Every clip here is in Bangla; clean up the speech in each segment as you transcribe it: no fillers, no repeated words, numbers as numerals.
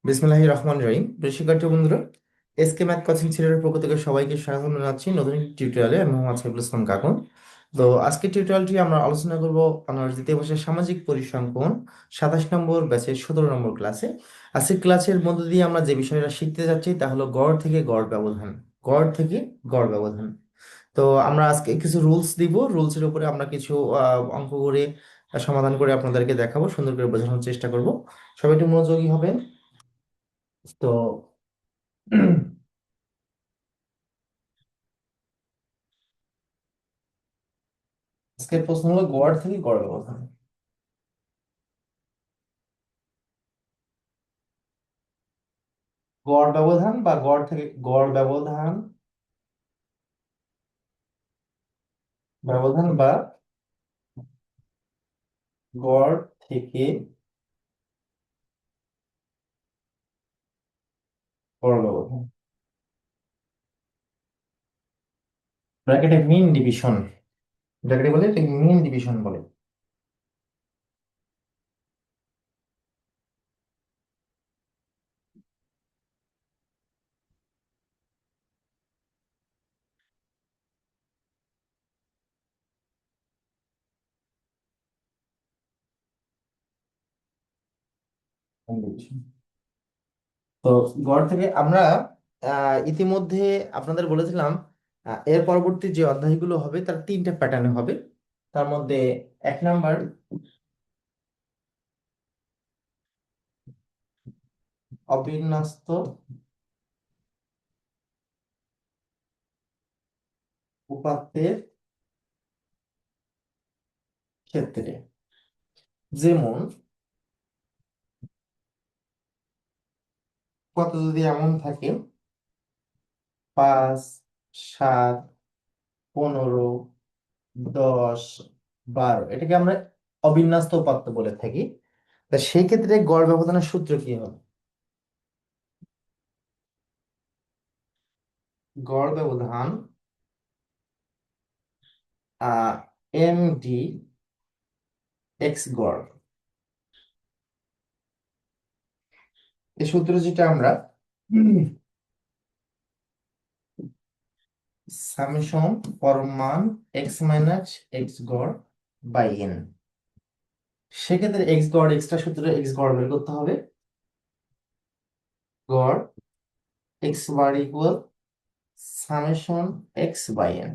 বিসমিল্লাহির রহমান রহিম। প্রিয় শিক্ষার্থী বন্ধুরা, এসকে ম্যাথ কোচিং সেন্টারের পক্ষ থেকে সবাইকে স্বাগত জানাচ্ছি নতুন একটি টিউটোরিয়ালে। আমি মোহাম্মদ সাইফুল ইসলাম কাকন। তো আজকের টিউটোরিয়ালটি আমরা আলোচনা করব অনার্স দ্বিতীয় বর্ষের সামাজিক পরিসংখ্যান 27 নম্বর ব্যাচের 17 নম্বর ক্লাসে। আজকের ক্লাসের মধ্য দিয়ে আমরা যে বিষয়টা শিখতে যাচ্ছি তা হলো গড় থেকে গড় ব্যবধান। গড় থেকে গড় ব্যবধান। তো আমরা আজকে কিছু রুলস দিব, রুলসের উপরে আমরা কিছু অঙ্ক করে সমাধান করে আপনাদেরকে দেখাবো, সুন্দর করে বোঝানোর চেষ্টা করব। সবাই একটু মনোযোগী হবেন। তো আজকের প্রশ্ন হলো গড় থেকে গড় ব্যবধান। গড় ব্যবধান বা গড় থেকে গড় ব্যবধান, ব্যবধান বা গড় থেকে গড় ব্যবধান, ব্র্যাকেটে মিন ডিভিশন, ব্র্যাকেটে বলে এটা মিন ডিভিশন বলে। mean division। তো গড় থেকে আমরা ইতিমধ্যে আপনাদের বলেছিলাম এর পরবর্তী যে অধ্যায়গুলো হবে তার তিনটা প্যাটার্নে হবে। তার মধ্যে 1 নাম্বার অবিন্যস্ত উপাত্তের ক্ষেত্রে, যেমন কত যদি এমন থাকে 5, 7, 15, 10, 12, এটাকে আমরা অবিন্যস্ত উপাত্ত বলে থাকি। তা সেই ক্ষেত্রে গড় ব্যবধানের সূত্র কি হবে? গড় ব্যবধান এম ডি এক্স গড়। এই সূত্র যেটা আমরা সামেশন পরম মান এক্স মাইনাস এক্স গড় বাই এন। সেক্ষেত্রে এক্স গড় এক্সট্রা সূত্রে এক্স গড় বের করতে হবে। গড় X bar equal summation X by N.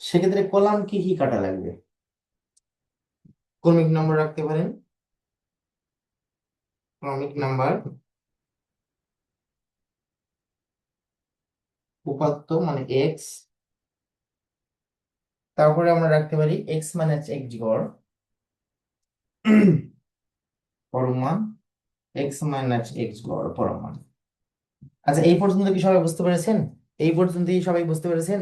সেক্ষেত্রে কলাম কি কি কাটা লাগবে? ক্রমিক নম্বর রাখতে পারেন। ক্রমিক নাম্বার উপাত্ত মানে এক্স, তারপরে আমরা রাখতে পারি এক্স মাইনাস এক্স গড় পরমান এক্স মাইনাস এক্স গড় পরমান। আচ্ছা, এই পর্যন্ত কি সবাই বুঝতে পেরেছেন? এই পর্যন্তই সবাই বুঝতে পেরেছেন?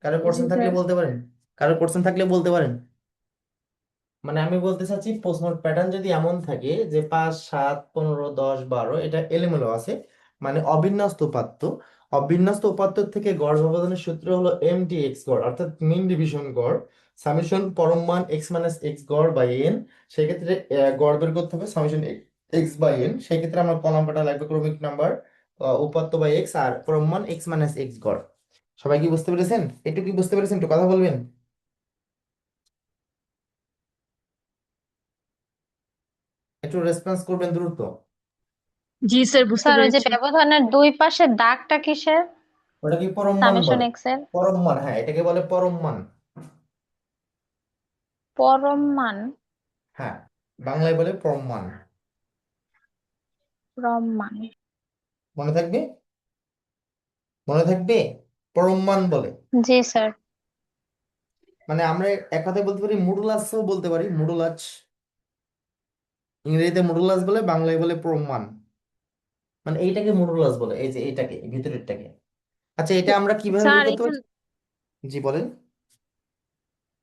কারো জি কোশ্চেন থাকলে স্যার। বলতে পারেন। কারো কোশ্চেন থাকলে বলতে পারেন। মানে আমি বলতে চাচ্ছি প্রশ্নের প্যাটার্ন যদি এমন থাকে যে 5, 7, 15, 10, 12 এটা এলোমেলো আছে, মানে অবিন্যস্ত উপাত্ত। অবিন্যস্ত উপাত্ত থেকে গড় ব্যবধানের সূত্র হলো এম ডি এক্স গড়, অর্থাৎ মিন ডিভিশন গড় সামেশন পরম মান এক্স মাইনাস এক্স গড় বাই এন। সেক্ষেত্রে গড় বের করতে হবে সামেশন এক্স বাই এন। সেক্ষেত্রে আমার ক নাম্বারটা লাগবে ক্রমিক নাম্বার উপাত্ত বাই এক্স আর পরম মান এক্স মাইনাস এক্স গড়। সবাই কি বুঝতে পেরেছেন? একটু কি বুঝতে পেরেছেন? একটু কথা বলবেন। একটু রেসপন্স করবেন দ্রুত। জি স্যার, বুঝতে স্যার ওই যে পেরেছি। ব্যবধানের দুই পাশে দাগটা কিসের? ওটা কি পরম মান সামেশন বলে? এক্স এর পরম মান, হ্যাঁ, এটাকে বলে পরম মান। পরম মান। হ্যাঁ, বাংলায় বলে পরম মান। পরম মান। মনে থাকবে? মনে থাকবে? পরম মান বলে। জি স্যার। মানে আমরা এক কথায় বলতে পারি মডুলাসও বলতে পারি, মডুলাস। ইংরেজিতে মডুলাস বলে, বাংলায় বলে পরম মান। মানে এইটাকে মডুলাস বলে, এই যে এইটাকে, ভিতরেরটাকে। আচ্ছা, এটা আমরা কিভাবে বের স্যার করতে পারি? এখানে জি বলেন।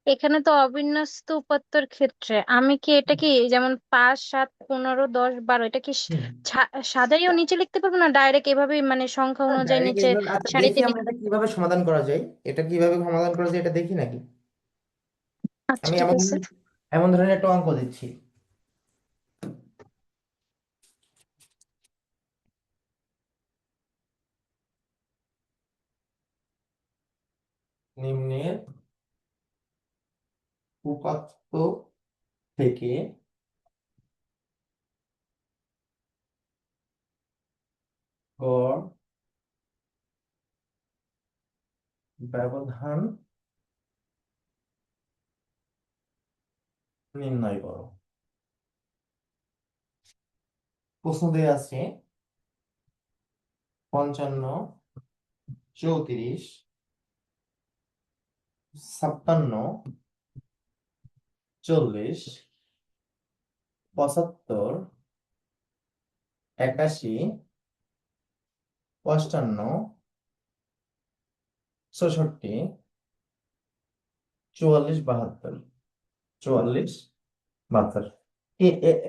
এখানে তো অবিন্যস্ত উপাত্তর ক্ষেত্রে আমি কি এটা কি যেমন 5, 7, 15, 10, 12 এটা কি হুম। সাজাইও নিচে লিখতে পারবো না ডাইরেক্ট এভাবেই মানে সংখ্যা অনুযায়ী ডাইরেক্ট নিচে এইভাবে, আচ্ছা দেখি সারিতে আমরা এটা কিভাবে সমাধান করা যায়। এটা কিভাবে সমাধান করা যায় এটা দেখি নাকি। আচ্ছা আমি ঠিক এমন আছে। এমন ধরনের একটা অঙ্ক দিচ্ছি। নিম্নের উপাত্ত থেকে গড় ব্যবধান নির্ণয় করো। প্রশ্ন দেয়া আছে 55, 34, 56, 40, 75, 81, 55, 64, 44, 72, 44, 72।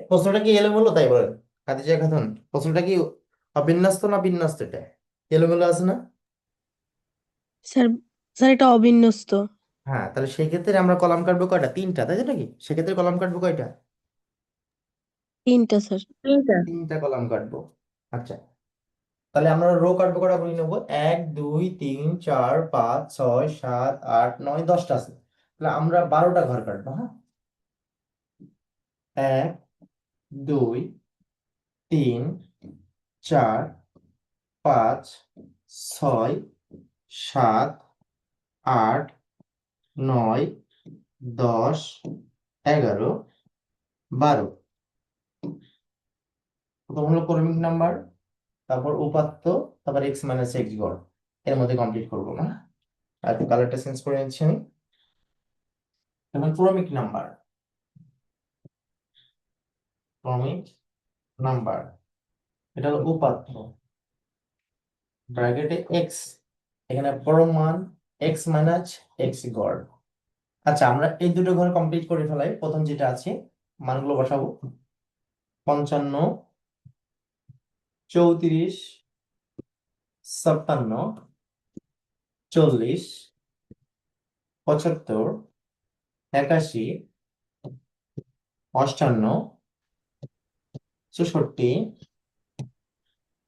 প্রশ্নটা কি এলোমেলো তাই বলেন খাদিজা খাতুন? প্রশ্নটা কি অবিন্যস্ত না বিন্যস্ত? এটা এলোমেলো আছে না? স্যার স্যার এটা অবিন্যস্ত। হ্যাঁ, তাহলে সেই ক্ষেত্রে আমরা কলাম কাটবো কয়টা? তিনটা, তাই তো নাকি? সেক্ষেত্রে কলাম কাটবো কয়টা? তিনটা স্যার। তিনটা কলাম কাটবো। আচ্ছা, তাহলে আমরা রো কাটবো কটা বলে নেবো? 1, 2, 3, 4, 5, 6, 7, 8, 9, 10টা আছে। তাহলে আমরা 12টা ঘর কাটবো। হ্যাঁ, 1, 2, 3, 4, 5, 6, 7, 8, 9, 10, 11, 12। প্রথম হলো ক্রমিক নাম্বার, তারপর উপাত্ত, তারপর এক্স মাইনাস এক্স গড়। এর মধ্যে কমপ্লিট করবো না? আর একটু কালারটা চেঞ্জ করে নিচ্ছি আমি। এখন ক্রমিক নাম্বার, ক্রমিক নাম্বার এটা হলো উপাত্ত, ব্র্যাকেটে এক্স, এখানে পরম মান এক্স মাইনাস এক্স গড়। আচ্ছা, আমরা এই দুটো ঘর কমপ্লিট করে ফেলাই। প্রথম যেটা আছে মানগুলো বসাবো। 55, 34, 56, 40, 75, 81, 58, 64,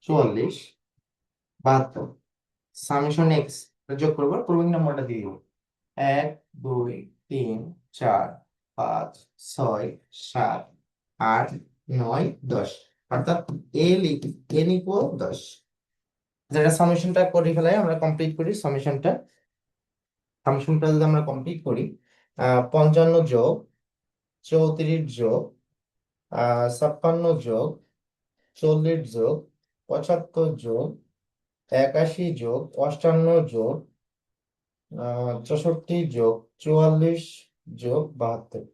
44, 72। সামেশন এক্স যোগ করবো, ক্রমিক নাম্বারটা দিয়ে দিব। 1, 2, 3, 4, 5, 6, 7, 8, 9, 10। অর্থাৎ এন ইকুয়াল 10। যেটা সামেশনটা করে ফেলাই, আমরা কমপ্লিট করি সামেশনটা। সামেশনটা যদি আমরা কমপ্লিট করি, 55 যোগ 34 যোগ 56 যোগ 40 যোগ 75 যোগ 81 যোগ 58 যোগ 64 যোগ 44 যোগ 72।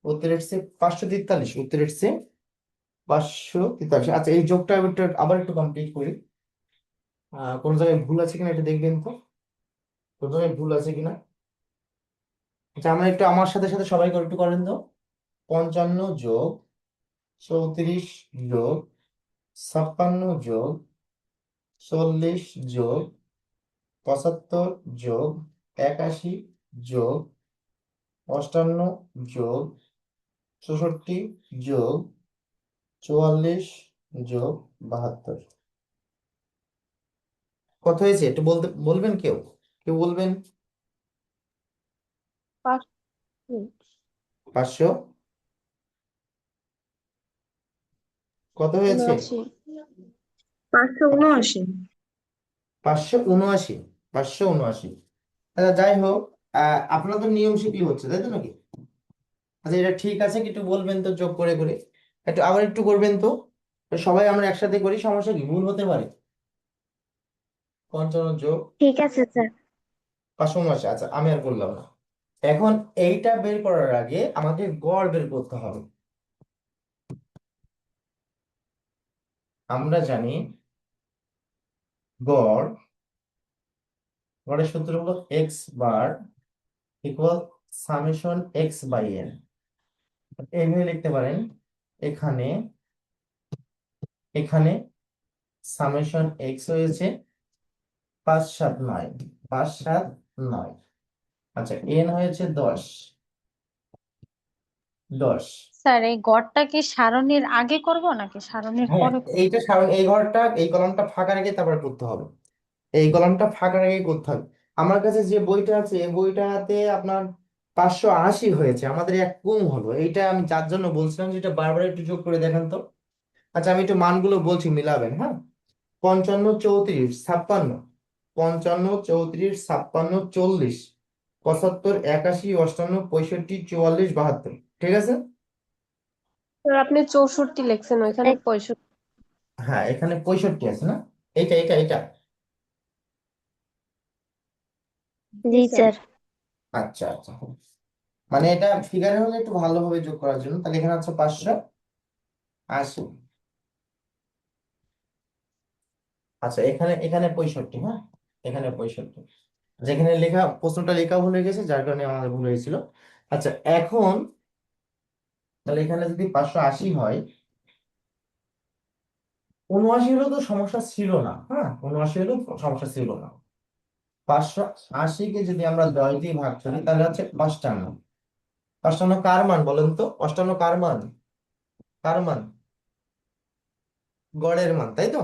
উত্তর এসছে 543। উত্তর এসছে 543। আচ্ছা, এই যোগটা আবার একটু কমপ্লিট করি। কোন জায়গায় ভুল আছে কিনা এটা দেখবেন তো, কোন জায়গায় ভুল আছে কিনা। আচ্ছা, আমরা একটু আমার সাথে সাথে সবাই করে একটু করেন তো। 55 যোগ 34 যোগ 56 যোগ 40 যোগ 75 যোগ 81 যোগ 58 যোগ 64 যোগ 44 যোগ 72। কত হয়েছে একটু বলবেন? কেউ কেউ বলবেন? 500। কত হয়েছে? 579। 579। 579। আচ্ছা, যাই হোক, আপনাদের নিয়ম শিখলে হচ্ছে, তাই তো নাকি? আচ্ছা, এটা ঠিক আছে কি একটু বলবেন তো যোগ করে করে? একটু আবার একটু করবেন তো, সবাই আমরা একসাথে করি। সমস্যা কি? ভুল হতে পারে। 55 যোগ ঠিক আছে স্যার। 579। আচ্ছা, আমি আর করলাম না। এখন এইটা বের করার আগে আমাকে গড় বের করতে হবে। আমরা জানি গড়, গড়ের সূত্র হলো X bar equal summation X by N. এইভাবে লিখতে পারেন। এখানে এখানে সামেশন এক্স হয়েছে 5, 7, 9, 5, 7, 9। আচ্ছা, এন হয়েছে 10। 10। স্যার এই গড়টা কি সারণীর আগে করব নাকি সারণীর হ্যাঁ, পরে করব? এইটা এই ঘরটা, এই কলামটা ফাঁকা রেখে তারপর করতে হবে। এই কলামটা ফাঁকা রেখে করতে হবে। আমার কাছে যে বইটা আছে এই বইটাতে আপনার 580 হয়েছে, আমাদের এক কম হলো। এইটা আমি যার জন্য বলছিলাম যে এটা বারবার একটু যোগ করে দেখেন তো। আচ্ছা আমি একটু মানগুলো বলছি, মিলাবেন, হ্যাঁ। 55 34 56, 55 34 56 40, 75 81 58 65 72, ঠিক আছে। স্যার আপনি 64 লিখছেন, ওইখানে 65। হ্যাঁ এখানে 65 আছে না? এটা জি জি স্যার। স্যার। আচ্ছা আচ্ছা, মানে এটা ফিগারে হলে একটু ভালোভাবে যোগ করার জন্য, তাহলে এখানে আছে 580। আচ্ছা এখানে এখানে 65, হ্যাঁ এখানে 65, যেখানে লেখা প্রশ্নটা লেখা ভুল হয়ে গেছে যার কারণে আমাদের ভুল হয়েছিল। আচ্ছা এখন তাহলে এখানে যদি 580 হয়, 79 হলেও তো সমস্যা ছিল না, হ্যাঁ 79 হলেও সমস্যা ছিল না। 580 কে যদি আমরা 10 দিয়ে ভাগ করি তাহলে হচ্ছে 55। 55 কার মান বলেন তো? 55 কার মান? কার মান? গড়ের মান, তাই তো?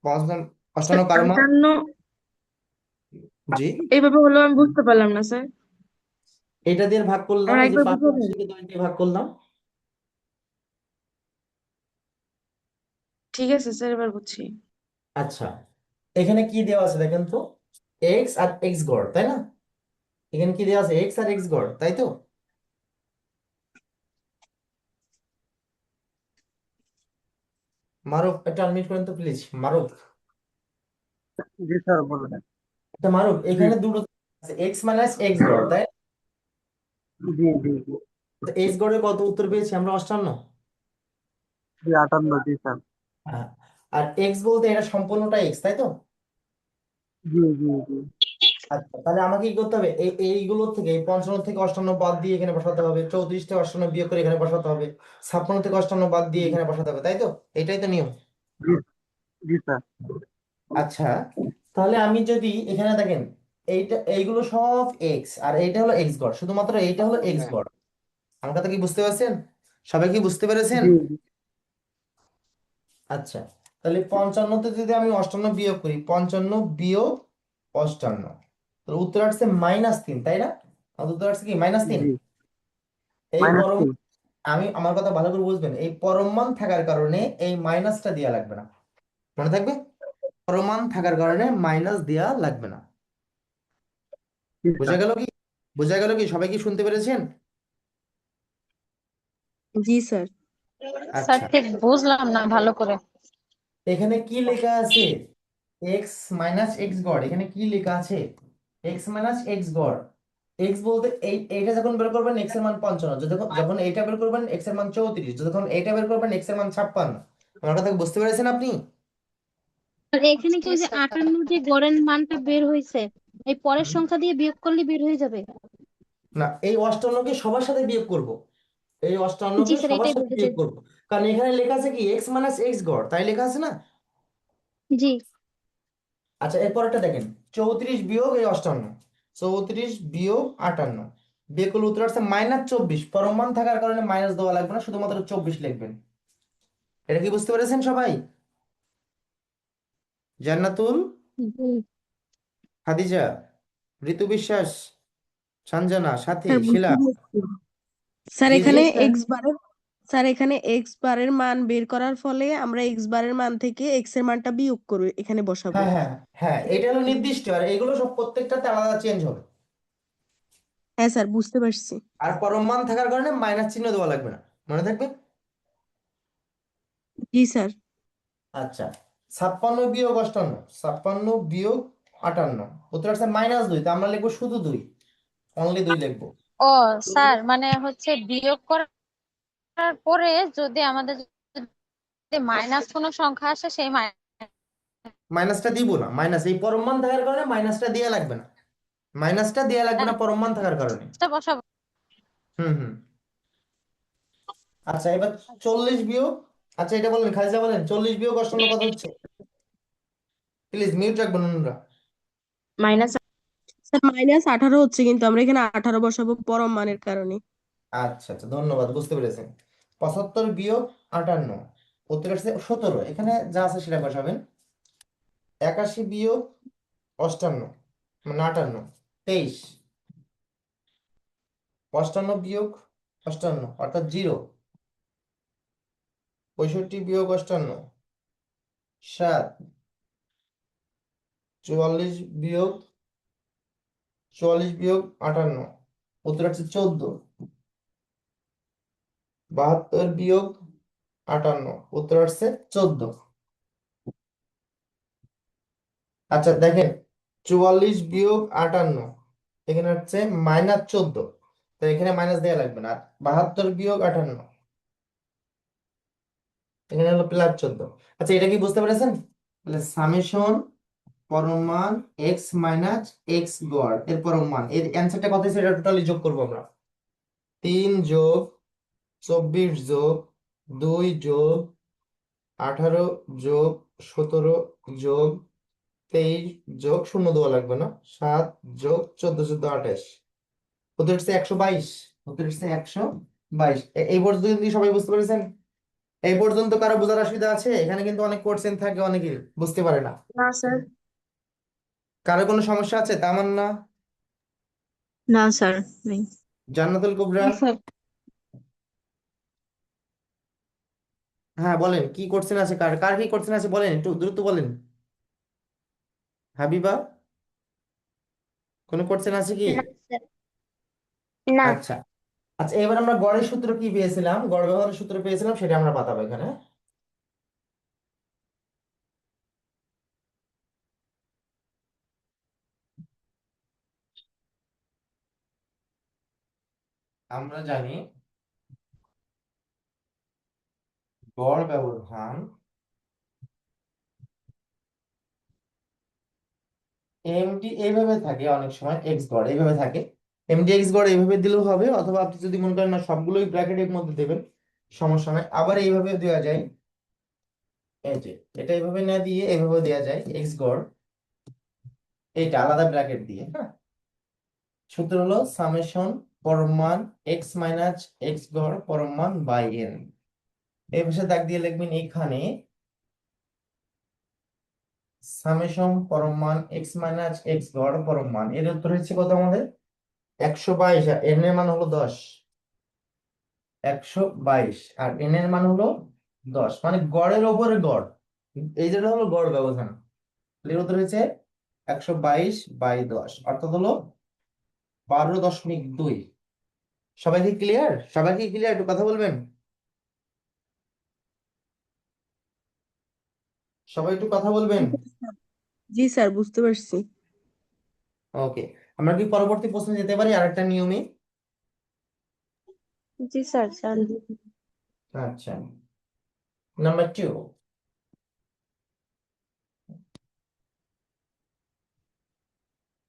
55 কার মান? 55 জি, এইভাবে হলো আমি বুঝতে পারলাম না স্যার। এটা দিয়ে ভাগ করলাম, আমরা এই যে একবার বুঝাবেন? 580 কে 10 দিয়ে ভাগ করলাম। ঠিক আছে স্যার, এবার বুঝছি। আচ্ছা এখানে কি দেওয়া আছে দেখেন তো, এক্স আর এক্স গড়, তাই না? এখানে কি দেওয়া আছে? এক্স আর এক্স গড়, তাই তো? মারুফ এটা আনমিউট করেন তো প্লিজ, মারুফ। জি স্যার বলবেন। আচ্ছা মারুফ, জি এখানে দুটো আছে, এক্স মাইনাস এক্স গড়, তাই? জি জি জি এক্স গড়ের কত উত্তর পেয়েছি আমরা? 58। জি 58, জি স্যার। হ্যাঁ, আর এক্স বলতে এটা সম্পূর্ণটা এক্স, তাই তো? জি জি জি আচ্ছা তাহলে আমাকে কি করতে হবে, এইগুলোর থেকে, এই 55 থেকে 58 বাদ দিয়ে এখানে বসাতে হবে, 34 থেকে 58 বিয়োগ করে এখানে বসাতে হবে, 56 থেকে 58 বাদ দিয়ে জি এখানে বসাতে হবে, তাই তো? এটাই তো নিয়ম। জি জি স্যার। আচ্ছা তাহলে আমি যদি এখানে দেখেন, এইটা এইগুলো সব এক্স আর এইটা হলো এক্স গড়, শুধুমাত্র এইটা হলো এক্স গড়। আমার কথা কি বুঝতে পারছেন? সবাই কি বুঝতে পেরেছেন? জি জি আচ্ছা তাহলে 55তে যদি আমি 58 বিয়োগ করি, 55 বিয়োগ 58, তো উত্তর আসছে -3, তাই না? আর উত্তর আসছে কি -3। জি এই মাইনাস পরম, তিন আমি আমার কথা ভালো করে বুঝবেন, এই পরম মান থাকার কারণে এই মাইনাসটা দেওয়া লাগবে না, মনে থাকবে? পরম মান থাকার কারণে মাইনাস দেওয়া লাগবে না। জি বোঝা স্যার। গেল কি? বোঝা গেল কি? সবাই কি শুনতে পেরেছেন? জি স্যার। স্যার আচ্ছা ঠিক বুঝলাম না ভালো করে। এখানে কি লেখা আছে? এক্স মাইনাস এক্স গড়, এখানে কি লেখা আছে? এক্স মাইনাস এক্স গড়। এক্স বলতে এইটা যখন বের করবেন এক্স এর মান 55, যখন যখন এইটা বের করবেন এক্স এর মান 34, যখন এইটা বের করবেন এক্স এর মান 56। আমার কথা বুঝতে পেরেছেন আপনি? আর এখানে কি ওই যে 58 যে গড়ের মানটা বের হয়েছে এই পরের হুম। সংখ্যা দিয়ে বিয়োগ করলে বের হয়ে যাবে? না, এই অষ্টান্নকে সবার সাথে বিয়োগ করব, এই জি অষ্টান্নকে স্যার, সবার এটাই সাথে বলতে চাই। বিয়োগ করব, কারণ এখানে লেখা আছে কি এক্স মাইনাস এক্স গড়, তাই লেখা আছে না? জি। আচ্ছা এরপরটা দেখেন, 34 বিয়োগ এই 58, 34 বিয়োগ 58, বিয়োগ করলে উত্তর আসছে -24। পরম মান থাকার কারণে মাইনাস দেওয়া লাগবে না, শুধুমাত্র 24 লিখবেন। এটা কি বুঝতে পেরেছেন সবাই? জান্নাতুল, জি খাদিজা, ঋতু বিশ্বাস, সঞ্জনা, সাথী, স্যার শিলা। বুঝতে পারছি। স্যার জি জি এখানে এক্স বারের স্যার এখানে এক্স বারের মান বের করার ফলে আমরা এক্স বারের মান থেকে এক্স এর মানটা বিয়োগ করে এখানে বসাবো। হ্যাঁ হ্যাঁ হ্যাঁ, এটা হলো নির্দিষ্ট, আর এগুলো সব প্রত্যেকটাতে আলাদা চেঞ্জ হবে। হ্যাঁ স্যার, বুঝতে পারছি। আর পরম মান থাকার কারণে মাইনাস চিহ্ন দেওয়া লাগবে না, মনে থাকবে? জি স্যার। আচ্ছা 56 বিয়োগ 58, 56 বিয়োগ 58, উত্তর আসছে -2, তা আমরা লিখবো শুধু 2, অনলি 2 লিখবো। ও স্যার, মানে হচ্ছে বিয়োগ করার পরে যদি আমাদের যদি মাইনাস কোনো সংখ্যা আসে সেই মাইনাসটা দিব না, মাইনাস এই পরম মান থাকার কারণে মাইনাসটা দেওয়া লাগবে না, মাইনাসটা দেওয়া লাগবে না পরম মান থাকার কারণে। মাইনাসটা বসাবো। হুম হুম। আচ্ছা এবার 40 বিয়োগ, আচ্ছা এটা বলেন, খালিজা বলেন, 40 বিয়োগ 58 কত হচ্ছে? প্লিজ মিউট রাখবেন অন্যরা। মাইনাস স্যার -18 হচ্ছে, কিন্তু আমরা এখানে 18 বসাবো পরম মানের কারণে। আচ্ছা আচ্ছা ধন্যবাদ, বুঝতে পেরেছেন। 75 বিয়োগ 58, উত্তর আসছে 17, এখানে যা আছে সেটা বসাবেন। 81 বিয়োগ 58, মানে 58, 23, 55 বিয়োগ 58 অর্থাৎ 0, 65 বিয়োগ 58, 7, 44 বিয়োগ 58, উত্তর হচ্ছে 14, 72 বিয়োগ 58, উত্তর হচ্ছে 14। আচ্ছা দেখেন, 44 বিয়োগ 58 এখানে হচ্ছে -14, তো এখানে মাইনাস দেওয়া লাগবে না। আর 72 বিয়োগ 58 এখানে হলো +14। আচ্ছা এটা কি বুঝতে পেরেছেন? তাহলে সামেশন পরম মান এক্স মাইনাস এক্স গড় এর পরম মান, এর অ্যান্সারটা কত হয়েছে এটা টোটালি যোগ করবো আমরা। 3 যোগ 24 যোগ 2 যোগ 18 যোগ 17 যোগ 23 যোগ 0 দেওয়া লাগবে না, 7 যোগ 14 14 28, উত্তর হচ্ছে 122। উত্তর হচ্ছে 122। এই পর্যন্ত কি সবাই বুঝতে পেরেছেন? এই পর্যন্ত কারো বোঝার অসুবিধা আছে? এখানে কিন্তু অনেক কোশ্চেন থাকে, অনেকে বুঝতে পারে না। না স্যার। কারো কোনো সমস্যা আছে? তামান্না, না স্যার, নেই। জান্নাতুল কুবরা, স্যার হ্যাঁ বলেন কি কোশ্চেন আছে, কার কার কি কোশ্চেন আছে বলেন, একটু দ্রুত বলেন। হাবিবা, কোনো কোশ্চেন আছে কি? না স্যার না আচ্ছা, আচ্ছা এবার আমরা গড়ের সূত্র কি পেয়েছিলাম, গড় ব্যবহারের সূত্র পেয়েছিলাম, সেটা আমরা পাতাবো এখানে। আমরা জানি গড় ব্যবধান এমডি এইভাবে থাকে, অনেক সময় এক্স গড় এইভাবে থাকে। এমডি এক্স গড় এইভাবে দিলেও হবে, অথবা আপনি যদি মনে করেন না সবগুলোই ব্র্যাকেটের মধ্যে দেবেন, সমস্যা নাই। আবার এইভাবে দেওয়া যায়, এই যে এটা এইভাবে না দিয়ে এইভাবে দেওয়া যায় এক্স গড়, এইটা আলাদা ব্র্যাকেট দিয়ে, হ্যাঁ। সূত্র হলো সামেশন পরম মান এক্স মাইনাস এক্স গড় পরম মান বাই এন। এই পাশে দাগ দিয়ে লিখবেন এখানে সামেশন পরম মান এক্স মাইনাস এক্স গড় পরম মান, এর উত্তর হচ্ছে কত আমাদের? 122। আর এন এর মান হলো 10, 122 আর এন এর মান হলো 10, মানে গড়ের ওপরে গড়, এই যেটা হলো গড় ব্যবধান। এর উত্তর হচ্ছে 122/10, অর্থাৎ হলো 12.2। সবাই কি ক্লিয়ার? সবাই কি ক্লিয়ার? একটু কথা বলবেন, সবাই একটু কথা বলবেন। জি স্যার, বুঝতে পারছি। ওকে, আমরা কি পরবর্তী প্রশ্নে যেতে পারি আরেকটা নিয়মে? জি স্যার স্যার। আচ্ছা, নাম্বার 2,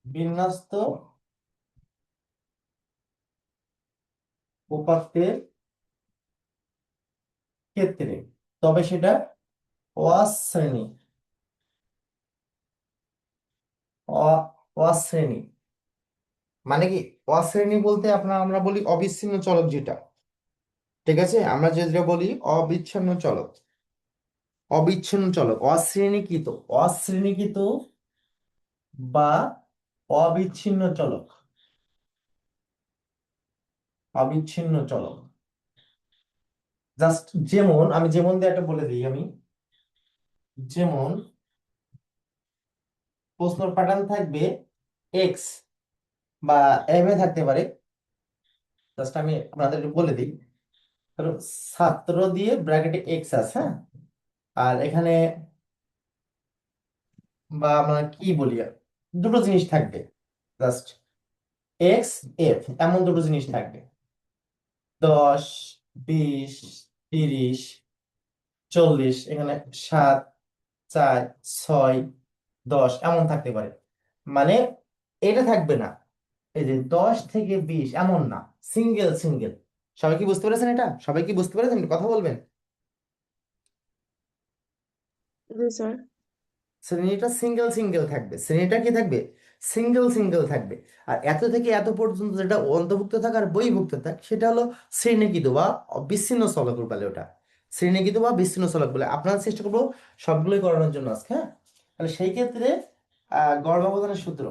বিন্যস্ত উপাত্তের ক্ষেত্রে, তবে সেটা অশ্রেণী, অশ্রেণী মানে কি? অশ্রেণী বলতে আমরা বলি অবিচ্ছিন্ন চলক যেটা, ঠিক আছে, আমরা যেটা বলি অবিচ্ছিন্ন চলক, অবিচ্ছিন্ন চলক অশ্রেণীকৃত, অশ্রেণীকৃত বা অবিচ্ছিন্ন চলক, অবিচ্ছিন্ন চলক। জাস্ট যেমন আমি যেমন দিয়ে একটা বলে দিই আমি, যেমন প্রশ্ন প্যাটার্ন থাকবে এক্স বা এম এ থাকতে পারে, জাস্ট আমি আপনাদের বলে দিই। ধরো ছাত্র দিয়ে ব্র্যাকেটে এক্স আছে, হ্যাঁ, আর এখানে বা আমরা কি বলি, দুটো জিনিস থাকবে, জাস্ট এক্স এফ, এমন দুটো জিনিস থাকবে। 10, 20, 30, 40, এখানে 7, 4, 6, 10 এমন থাকতে পারে। মানে এটা থাকবে না, এই যে 10 থেকে 20 এমন না, সিঙ্গেল সিঙ্গেল। সবাই কি বুঝতে পেরেছেন? এটা সবাই কি বুঝতে পেরেছেন? একটু কথা বলবেন। জি স্যার। শ্রেণীটা সিঙ্গেল সিঙ্গেল থাকবে, শ্রেণীটা কি থাকবে? সিঙ্গেল সিঙ্গেল থাকবে। আর এত থেকে এত পর্যন্ত যেটা অন্তর্ভুক্ত থাকে আর বহির্ভুক্ত থাকে সেটা হলো শ্রেণীকৃত বা বিচ্ছিন্ন চলক বলে, ওটা শ্রেণীকৃত বা বিচ্ছিন্ন চলক বলে। আপনারা চেষ্টা করবো সবগুলোই করানোর জন্য আজকে, হ্যাঁ। তাহলে সেই ক্ষেত্রে গড় ব্যবধানের সূত্র,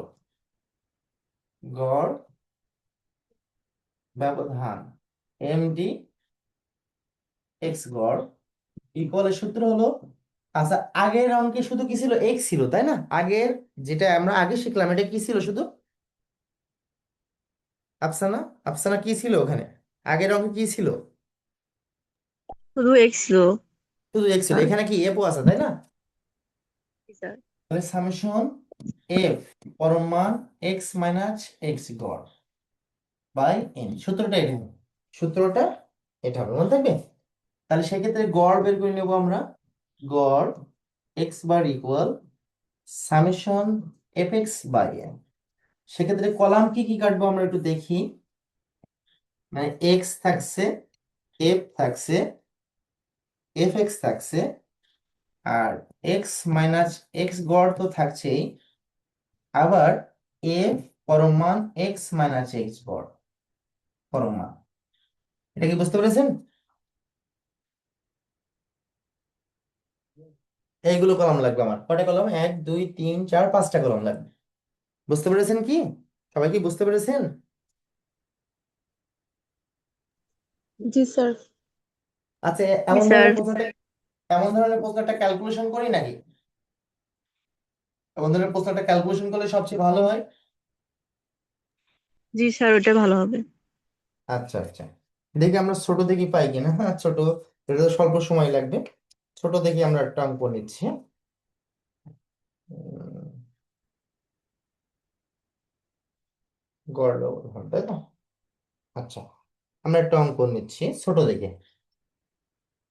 গড় ব্যবধান এমডি এক্স গড় ইকুয়ালের সূত্র হলো, আচ্ছা আগের অঙ্কে শুধু কি ছিল, এক্স ছিল তাই না? আগের যেটা আমরা আগে শিখলাম এটা কি ছিল শুধু? আফসানা, আফসানা কি ছিল ওখানে? আগের অঙ্কে কি ছিল? শুধু এক্স ছিল শুধু এক্স ছিল। স্যার। এখানে কি এফও আছে তাই না? জি স্যার। তাহলে সামেশন এফ পরম মান এক্স মাইনাস এক্স গড় বাই এন, সূত্রটা এটা হবে। সূত্রটা এটা হবে, মনে থাকবে? তাহলে সেক্ষেত্রে গড় বের করে নেব আমরা। গড় X bar equal summation F X by N. সেক্ষেত্রে কলাম কি কি কাটবো আমরা একটু দেখি। মানে এক্স থাকছে, এফ থাকছে, এফ এক্স থাকছে, আর এক্স মাইনাস এক্স গড় তো থাকছেই, আবার এফ পরম মান এক্স মাইনাস এক্স গড় পরম মান। এটা কি বুঝতে পেরেছেন? এইগুলো কলম লাগবে আমার। কয়টা কলম? 1 2 3 4 5টা কলম লাগবে। বুঝতে পেরেছেন কি? সবাই কি বুঝতে পেরেছেন? জি স্যার। আচ্ছা জি এমন স্যার। ধরনের প্রশ্নটা, এমন ধরনের প্রশ্নটা ক্যালকুলেশন করি নাকি? এমন ধরনের প্রশ্নটা ক্যালকুলেশন করলে সবচেয়ে ভালো হয়। জি স্যার, ওটা ভালো হবে। আচ্ছা আচ্ছা, দেখি আমরা ছোট দেখি পাই কিনা। হ্যাঁ ছোট, এটা তো স্বল্প সময় লাগবে। ছোট দেখি আমরা একটা অঙ্ক নিচ্ছি। উম, গড় ব্যবধান তাই তো। আচ্ছা, আমরা একটা অঙ্ক নিচ্ছি ছোট দেখে।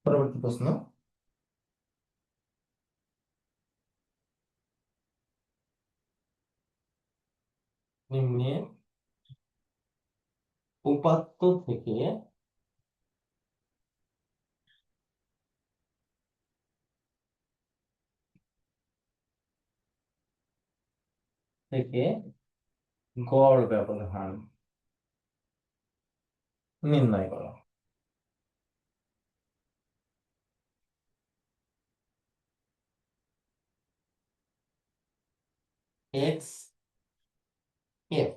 পরবর্তী প্রশ্ন, নিম্নে উপাত্ত থেকে থেকে গড় ব্যবধান নির্ণয় করো। এক্স এফ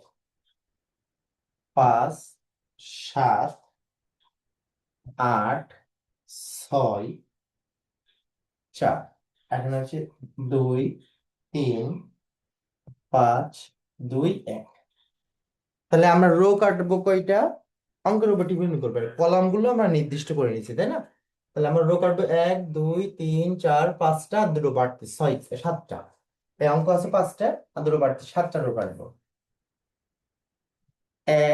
5 7 8 6 4, এখন হচ্ছে 2 3 5 2 1। তাহলে আমরা রো কাটবো কয়টা? অঙ্কের উপর ডিপেন্ড করবে, কলাম গুলো আমরা নির্দিষ্ট করে নিচ্ছি তাই না? তাহলে আমরা রো কাটবো 1 2 3 4 5টা, আর দুটো বাড়তি 6 7টা। এই অঙ্ক আছে 5টা, আর দুটো বাড়তি 7টা রো কাটবো।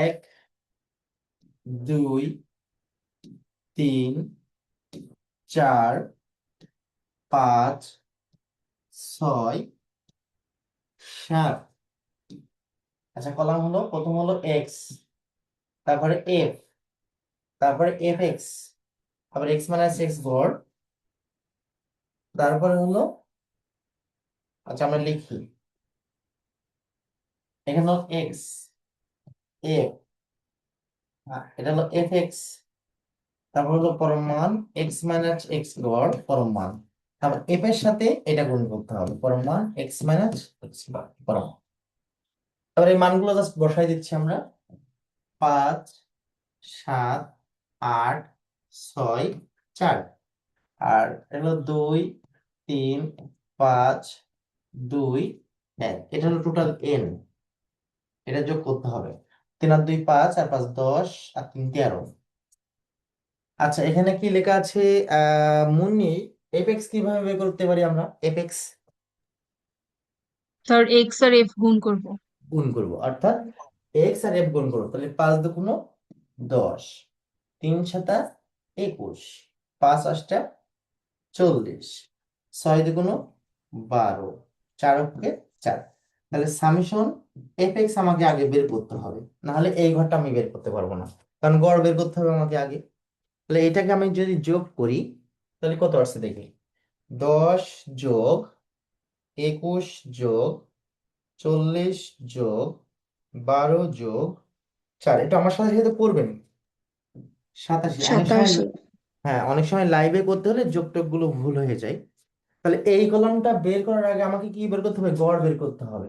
1 2 3 4 5 6 7। আচ্ছা কলাম হলো, প্রথম হলো এক্স, তারপরে এফ, তারপরে এফ এক্স, তারপরে এক্স মাইনাস এক্স গড়, তারপরে হলো, আচ্ছা আমরা লিখি, এখানে হলো এক্স এফ, এটা হলো এফ এক্স, তারপর হলো পরম মান এক্স মাইনাস এক্স গড় পরম মান, তারপর এফ এর সাথে এটা গুণ করতে হবে, পরম মান এক্স মাইনাস এক্স পরম মান। তারপর এই মানগুলো জাস্ট বসাই দিচ্ছি আমরা। 5 7 8 6 4, আর এটা হলো 2 3 5 2 1, এটা হলো টোটাল এন। এটা যোগ করতে হবে। 3 আর 2 5, আর 5 10, আর 3 13। আচ্ছা এখানে কি লেখা আছে? মুন্নি, এফএক্স কিভাবে বের করতে পারি আমরা? এফএক্স স্যার এক্স আর এফ গুণ করব। গুণ করব, অর্থাৎ এক্স আর এফ গুণ করবো। তাহলে 5 দুগুণ 10, 3 সাতা 21, 5 8 40, 6 দুগুণ 12, 4 অক্ষে 4। তাহলে সামেশন এফএক্স আমাকে আগে বের করতে হবে, না হলে এই ঘরটা আমি বের করতে পারবো না, কারণ গড় বের করতে হবে আমাকে আগে। তাহলে এটাকে আমি যদি যোগ করি তাহলে কত আসছে দেখি। 10 যোগ 21 যোগ 40 যোগ 12 যোগ 4, এটা আমার সাথে সাথে করবেন। 87। অনেক সময়, 87। হ্যাঁ অনেক সময় লাইভে করতে হলে যোগ টোগ গুলো ভুল হয়ে যায়। তাহলে এই কলমটা বের করার আগে আমাকে কি বের করতে হবে? গড় বের করতে হবে।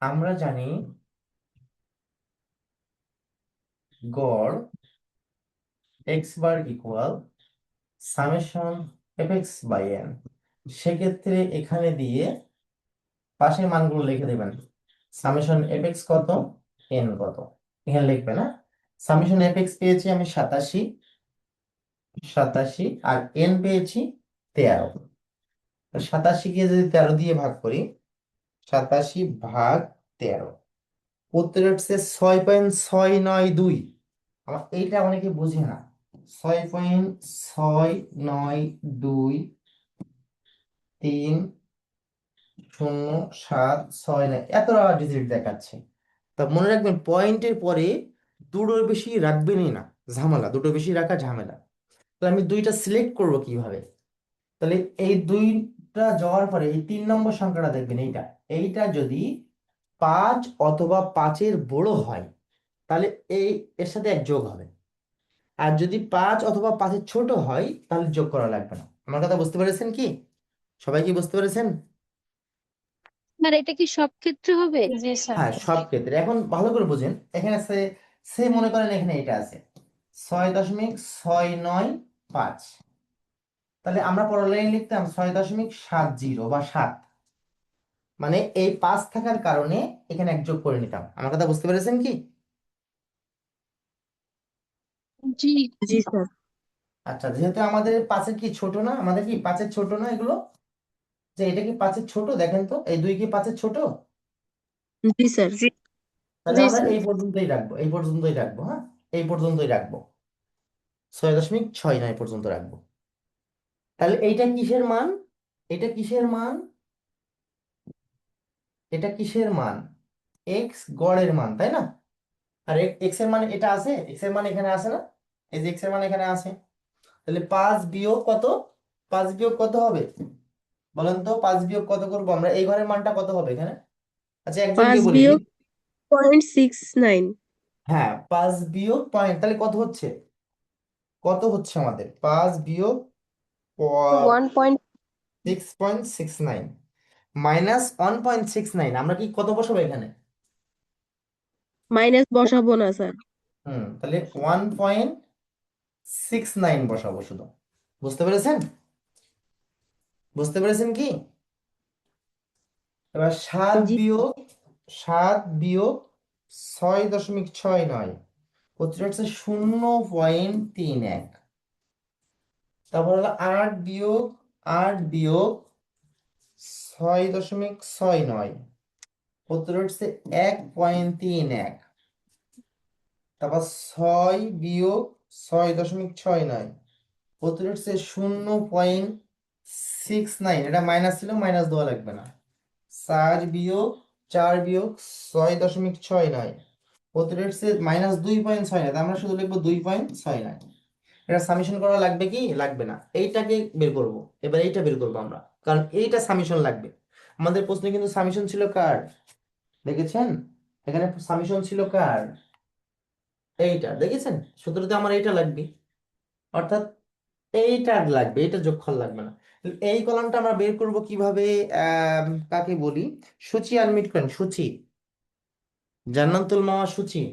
আমরা জানি গড় X bar equal summation F X by N. সেক্ষেত্রে এখানে দিয়ে পাশের মানগুলো লিখে দেবেন। সামেশন এফ এক্স কত, এন কত, এখানে লিখবে না। সামেশন এফ এক্স পেয়েছি আমি 87, আর এন পেয়েছি 13। 87 কে যদি 13 দিয়ে ভাগ করি, 87/13, উত্তর হচ্ছে 6.692। আমার এইটা অনেকে বুঝে না। 6.692 30769 এত ডিজিট দেখাচ্ছে। তা মনে রাখবেন পয়েন্টের পরে দুটোর বেশি রাখবেনই না, ঝামেলা, দুটো বেশি রাখা ঝামেলা। তো আমি দুইটা সিলেক্ট করব কিভাবে? তাহলে এই দুইটা যাওয়ার পরে এই 3 নম্বর সংখ্যাটা দেখবেন, এইটা এইটা যদি 5 অথবা 5-এর বড় হয় তাহলে এই এর সাথে এক যোগ হবে। আর যদি 5 অথবা 5-এর ছোট হয় তাহলে যোগ করা লাগবে না। আমার কথা বুঝতে পেরেছেন কি? সবাই কি বুঝতে পেরেছেন? আর এটা কি সব ক্ষেত্রে হবে? জি স্যার। হ্যাঁ, সব ক্ষেত্রে। এখন ভালো করে বুঝেন, এখানে সে মনে করেন এখানে এটা আছে 6.695। তাহলে আমরা পরের লাইন লিখতাম 6.70 বা 7, মানে এই 5 থাকার কারণে এখানে এক যোগ করে নিতাম। আমার কথা বুঝতে পেরেছেন কি? জি। জি স্যার। আচ্ছা, যেহেতু আমাদের 5-এর কি ছোট না, আমাদের কি 5-এর ছোট না এগুলো, যে এটা কি 5-এর ছোট, দেখেন তো এই 2 কি 5-এর ছোট? জি স্যার। তাহলে জি আমরা স্যার। এই পর্যন্তই রাখবো, এই পর্যন্তই রাখবো, হ্যাঁ, এই পর্যন্তই রাখবো, 6.69 পর্যন্ত রাখবো। তাহলে এইটা কিসের মান? এটা কিসের মান? এটা কিসের মান? এক্স গড়ের মান, তাই না? আর এক্স এর মানে এটা আছে, এক্স এর মান এখানে আছে না, এই যে এক্স এর মান এখানে আছে। তাহলে 5 বিয়োগ কত, 5 বিয়োগ কত হবে বলেন তো? 5 বিয়োগ কত করবো আমরা? এই ঘরের মানটা কত হবে এখানে? আচ্ছা, একজনকে 5 বলি বিয়োগ 0.69। হ্যাঁ, 5 বিয়োগ পয়েন্ট, তাহলে কত হচ্ছে? কত হচ্ছে আমাদের? 5 বিয়োগ 1. 6.69 মাইনাস 1.69, আমরা কি কত বসাবো এখানে? মাইনাস বসাবো না স্যার। তাহলে 1.69 বসাবো শুধু। বুঝতে পেরেছেন? বুঝতে পেরেছেন কি? এবার 7 জি বিয়োগ 6.69, উত্তর হচ্ছে 0.31। তারপর হলো 8 বিয়োগ 6.69, উত্তর হচ্ছে 1.31। তারপর 6 বিয়োগ 6.69, উত্তর হচ্ছে 0.69। এটা মাইনাস ছিল, মাইনাস দেওয়া লাগবে না। 4 বিয়োগ 6 দশমিক 6 নয়, উত্তর হচ্ছে -2.69। আমরা শুধু লিখবো 2.69। এটা সামেশন করা লাগবে কি লাগবে না? এইটাকে বের করব, এবার এইটা বের করবো আমরা, কারণ এইটা সামেশন লাগবে। আমাদের প্রশ্নে কিন্তু সামেশন ছিল কার, দেখেছেন? এখানে সামেশন ছিল কার? এইটা দেখেছেন? সূত্রতে আমার এইটা লাগবে, অর্থাৎ এইটা লাগবে, এটা যোগফল লাগবে না। তাহলে এই কলামটা আমরা বের করব কিভাবে? কাকে বলি? সূচি আনমিট করেন, সূচি, জান্নাতুল মামা সূচি,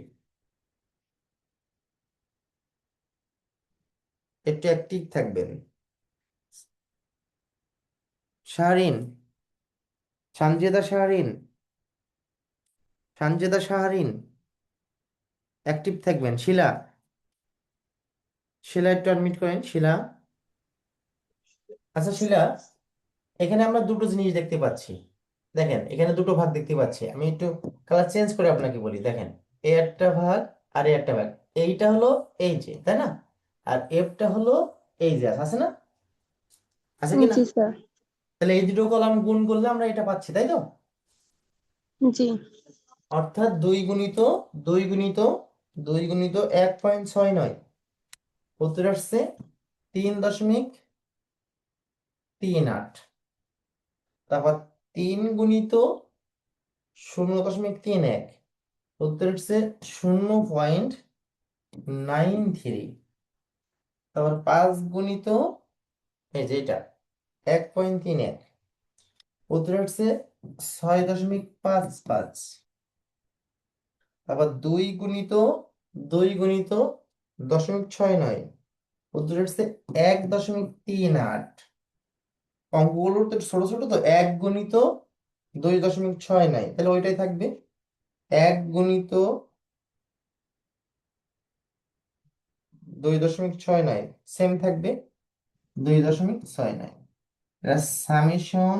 একটু অ্যাক্টিভ থাকবেন। শাহরিন, সানজেদা শাহরিন, সানজেদা শাহরিন, অ্যাক্টিভ থাকবেন। শিলা, শিলা একটু আনমিট করেন, শিলা। আচ্ছা শিলা, এখানে আমরা দুটো জিনিস দেখতে পাচ্ছি। দেখেন এখানে দুটো ভাগ দেখতে পাচ্ছি, আমি একটু কালার চেঞ্জ করে আপনাকে বলি। দেখেন, এ একটা ভাগ আর এ একটা ভাগ। এইটা হলো এই যে, তাই না? আর এফটা হলো এই যে, আছে না? আছে কি না? জি স্যার। তাহলে এই দুটো কলাম গুণ করলে আমরা এটা পাচ্ছি, তাই তো? জি। অর্থাৎ 2 গুণিত 1.69, উত্তর আসছে 3.38। তারপর 3 গুণিত 0.31, উত্তর হচ্ছে 0.93। তারপর 5 গুণিত এই যে এটা 1.31, উত্তর হচ্ছে 6.55। তারপর 2 গুণিত 0.69। উত্তর হচ্ছে 1.38। অঙ্কগুলো তো ছোট ছোট, তো 1 গুণিত 2.69, তাহলে ওইটাই থাকবে। 1 গুণিত 2.69 সেম থাকবে 2.69। এটা সামেশন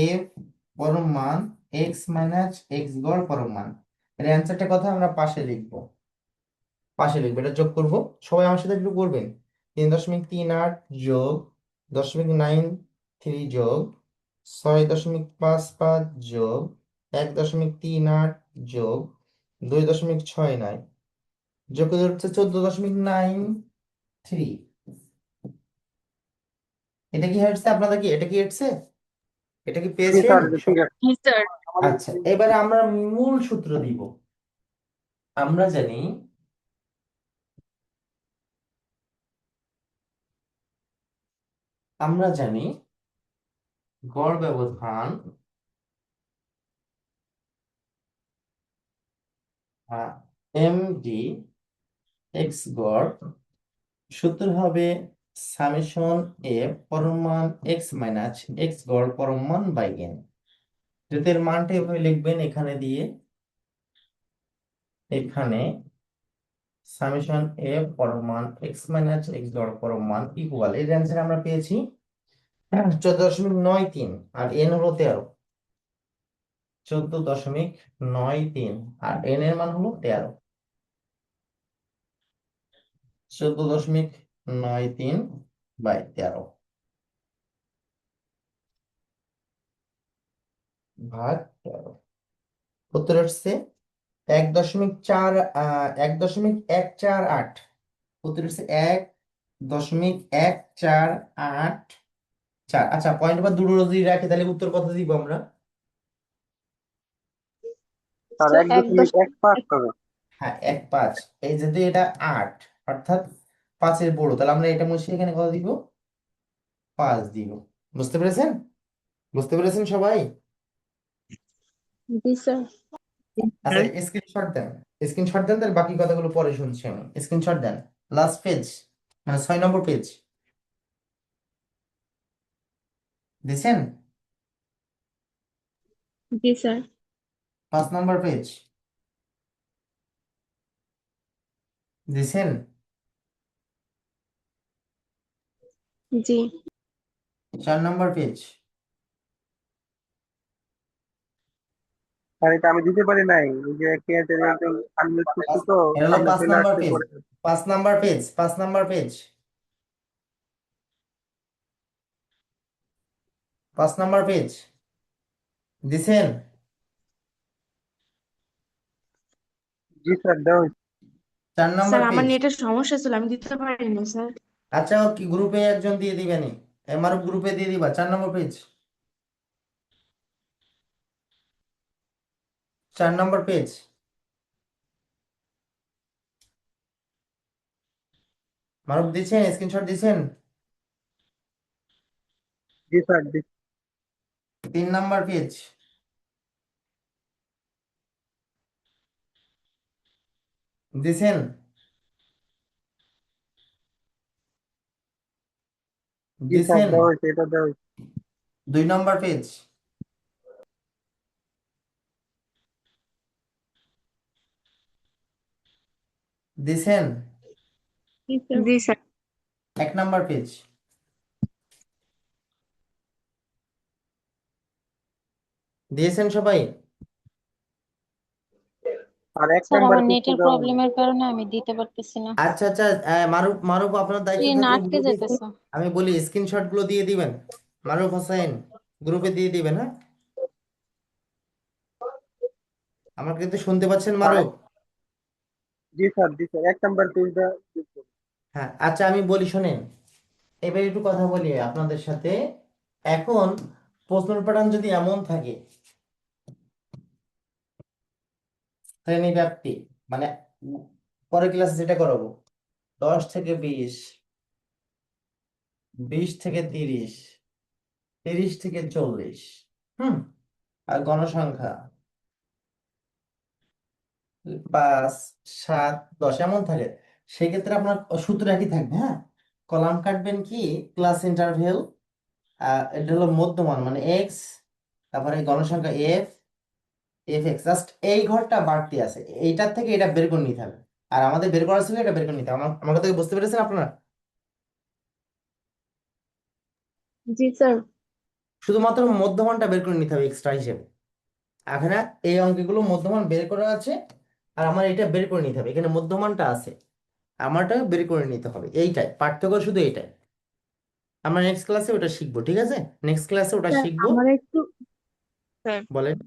এফ পরম মান এক্স মাইনাস এক্স গড় পরম মান। এর অ্যান্সারটা কথা আমরা পাশে লিখবো, এটা যোগ করব। সবাই আমার সাথে একটু করবেন। 3.38 যোগ 0.93 যোগ 6.55 যোগ 1.38 যোগ 2.69 যোগ করে হচ্ছে 14.93। এটা কি হচ্ছে আপনাদের, কি এটা কি হচ্ছে, এটা কি জি পেয়েছেন? স্যার, এটা ঠিক আছে। জি স্যার। আমাদের আচ্ছা, এবারে আমরা মূল সূত্র দিব। আমরা জানি আমরা জানি গড় ব্যবধান এম ডি এক্স গড় সূত্র হবে সামেশন এফ পরম মান এক্স মাইনাস এক্স গড় পরম মান বাই এন। যদি এর মানটা এভাবে লিখবেন এখানে দিয়ে, এখানে সামেশন এফ পরম মান এক্স মাইনাস এক্স গড় পরম মান ইকুয়াল, এর অ্যান্সার আমরা পেয়েছি 14.93, আর এন হলো 13। 14.93 আর এন এর মান হলো 13। 14.93 বাই 13 ভাগ 13। উত্তর হচ্ছে 1.148। উত্তর হচ্ছে 1.1484। আচ্ছা, পয়েন্ট বা দুটো যদি রাখি তাহলে উত্তর কত দিব আমরা? স্যার স্যার এক এক দশমিক দশমিক এক পাঁচ হবে। হ্যাঁ, 1.5। এই যদি এটা 8 অর্থাৎ 5-এর বড়, তাহলে আমরা এটা মুছে এখানে কত দিব? 5 দিব। বুঝতে পেরেছেন? বুঝতে পেরেছেন সবাই? জি স্যার। আচ্ছা, স্ক্রিনশট দেন। স্ক্রিনশট দেন, তাহলে বাকি কথাগুলো পরে শুনছি আমি। স্ক্রিনশট দেন। লাস্ট পেজ, মানে 6 নম্বর পেজ দিছেন? জি স্যার। 5 নম্বর পেজ দিছেন? জি 4 নম্বর পেজ। স্যার এটা আমি দিতে পারি নাই, ওই যে কে আছে যে একজন আনমিউট করছে তো, এটা হলো সামনে পাঁচ চলে নাম্বার আসছে পেজ পরে। 5 নম্বর পেজ 5 নম্বর পেজ 5 নম্বর পেজ দিছেন? জি স্যার, দেওয়া হয়েছে। 4 নম্বর স্যার আমার পেজ নেটের সমস্যা ছিল, আমি দিতে পারিনি স্যার। আচ্ছা, কি গ্রুপে একজন দিয়ে দিবেনি, এমআরএফ গ্রুপে দিয়ে দিবা। 4 নম্বর পেজ 4 নম্বর পেজ মারুফ দিছেন? স্ক্রিনশট দিছেন? জি স্যার, 3 নম্বর পেজ দিছেন? জি স্যার, দিছেন? দেওয়া হয়েছে, এটা দেওয়া হয়েছে। 2 নম্বর পেজ দিছেন? জি স্যার। জি স্যার। 1 নম্বর পেজ দিয়েছেন সবাই? আর এক স্যার নাম্বার আমার পেজটা নেটের দেওয়া হয়নি। প্রবলেমের কারণে আমি দিতে পারতেছি না। আচ্ছা আচ্ছা, মারুফ মারুফ আপনার দায়িত্ব স্ক্রিন থাকলো আটকে গ্রুপে, যেতেছে। আমি বলি স্ক্রিনশট গুলো দিয়ে দিবেন। মারুফ হোসেন গ্রুপে দিয়ে দিবেন, হ্যাঁ? আমার কিন্তু শুনতে পাচ্ছেন আর মারুফ? জি স্যার, জি স্যার, এক নাম্বার পেজটা। হ্যাঁ, আচ্ছা, আমি বলি শোনেন। এবার একটু কথা বলি আপনাদের সাথে। এখন প্রশ্ন প্যাটার্ন যদি এমন থাকে, শ্রেণী ব্যাপ্তি, মানে পরের ক্লাসে যেটা করাবো, 10 থেকে 20, 20 থেকে 30, 30 থেকে 40, হুম, আর গণসংখ্যা 5 7 10 এমন থাকে, সেক্ষেত্রে আপনার সূত্র একই থাকবে। হ্যাঁ, কলাম কাটবেন কি, ক্লাস ইন্টারভেল, এটা হলো মধ্যমান মানে এক্স, তারপরে গণসংখ্যা এফ, এফ এক্স, জাস্ট এই ঘরটা বাড়তি আছে, এইটার থেকে এটা বের করে নিতে হবে। আর আমাদের বের করা ছিল এটা বের করে নিতে হবে। আমার কথা কি বুঝতে পেরেছেন আপনারা? জি স্যার। শুধুমাত্র মধ্যমানটা বের করে নিতে হবে এক্সট্রা হিসেবে। এখানে এই অঙ্কগুলো মধ্যমান বের করা আছে, আর আমার এটা বের করে নিতে হবে, এখানে মধ্যমানটা আছে, আমারটা বের করে নিতে হবে। এইটাই পার্থক্য, শুধু এইটাই। আমরা নেক্সট ক্লাসে ওটা শিখবো, ঠিক আছে? নেক্সট ক্লাসে ওটা স্যার শিখবো। আমার একটু স্যার বলেন।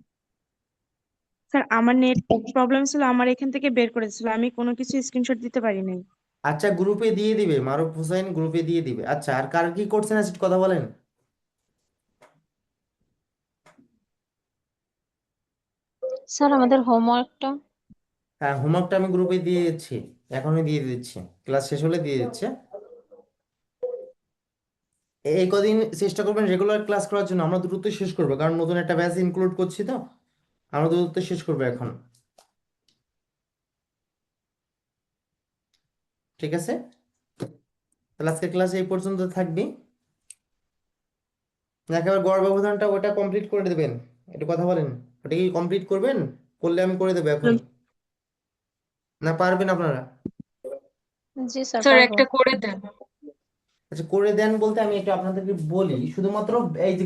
স্যার আমার নেট প্রবলেম ছিল, আমার এখান থেকে বের করেছিল, আমি কোনো কিছু স্ক্রিনশট দিতে পারি নাই। আচ্ছা, গ্রুপে দিয়ে দিবে, মারুফ হোসেন গ্রুপে দিয়ে দিবে। আচ্ছা, আর কার কি করছেন আছে কথা বলেন। স্যার আমাদের হোমওয়ার্কটা হ্যাঁ, হোমওয়ার্কটা আমি গ্রুপে দিয়ে দিচ্ছি, এখনই দিয়ে দিচ্ছি, ক্লাস শেষ হলে দিয়ে দিচ্ছি। এই কদিন চেষ্টা করবেন রেগুলার ক্লাস করার জন্য, আমরা দ্রুত শেষ করবো, কারণ নতুন একটা ব্যাচ ইনক্লুড করছি তো, আমরা দ্রুত শেষ করবো এখন। ঠিক আছে, তাহলে আজকের ক্লাস এই পর্যন্ত থাকবে। একেবারে গড় ব্যবধানটা ওটা কমপ্লিট করে দেবেন, একটু কথা বলেন। ওটা কি কমপ্লিট করবেন? করলে আমি করে দেবো এখনই, না পারবেন আপনারা? জি স্যার স্যার পারবো। একটা করে দেন। আচ্ছা, করে দেন বলতে আমি একটু আপনাদেরকে বলি, শুধুমাত্র এই যে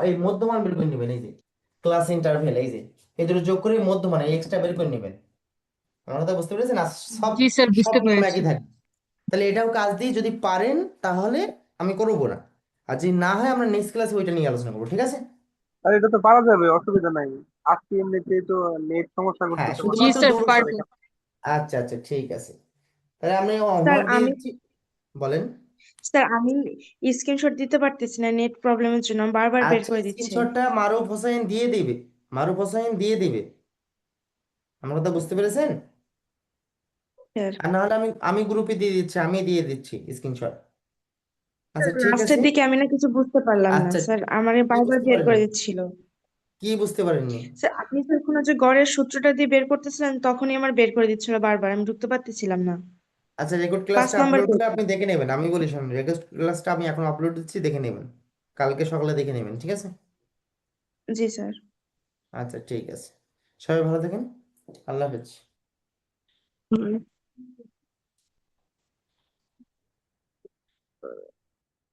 এই মধ্যমান বের করে নেবেন, এই যে ক্লাস ইন্টারভেল, এই যে এই দুটো যোগ করে মধ্যমান এই এক্সট্রা বের করে নেবেন। আমার কথা বুঝতে পেরেছেন? আর সব জি স্যার, সব বুঝতে নিয়ম পেরেছি। একই থাকে। তাহলে এটাও কাজ দিই, যদি পারেন তাহলে আমি করবো না, আর যদি না হয় আমরা নেক্সট ক্লাসে ওইটা নিয়ে আলোচনা করবো, ঠিক আছে? আর এটা তো পারা যাবে, অসুবিধা নাই। আজকে এমনিতে তো নেট সমস্যা হ্যাঁ, করতেছে জি কোথাও। শুধুমাত্র স্যার দূর। পারবো। আচ্ছা আচ্ছা, ঠিক আছে, তাহলে আমি স্যার হোমওয়ার্ক দিয়ে আমি দিচ্ছি। বলেন। স্যার আমি স্ক্রিনশট দিতে পারতেছি না, নেট প্রবলেমের জন্য বারবার বের আচ্ছা, করে দিচ্ছে। স্ক্রিনশটটা মারুফ হোসেন দিয়ে দিবে, মারুফ হোসেন দিয়ে দিবে। আমার কথা বুঝতে পেরেছেন? স্যার আর নাহলে আমি গ্রুপে দিয়ে দিচ্ছি, আমি দিয়ে দিচ্ছি স্ক্রিনশট। আচ্ছা, ঠিক লাস্টের আছে। দিকে আমি না কিছু বুঝতে পারলাম না আচ্ছা, স্যার, আমার কি বারবার বুঝতে বের করে পারেননি? দিচ্ছিল। কি বুঝতে পারেননি? স্যার আপনি যখন যে গড়ের সূত্রটা দিয়ে বের করতেছিলেন তখনই আমার বের করে দিচ্ছিল বারবার, আমি ঢুকতে পারতেছিলাম না। আচ্ছা, রেকর্ড 5 ক্লাসটা নাম্বার আপলোড পেজ। হলে আপনি দেখে নেবেন, আমি বলি শুনুন, রেকর্ড ক্লাসটা আমি এখন আপলোড দিচ্ছি, দেখে নেবেন, কালকে সকালে দেখে নেবেন, ঠিক আছে? জি স্যার। আচ্ছা, ঠিক আছে, সবাই ভালো থাকেন, আল্লাহ হাফেজ। হুম।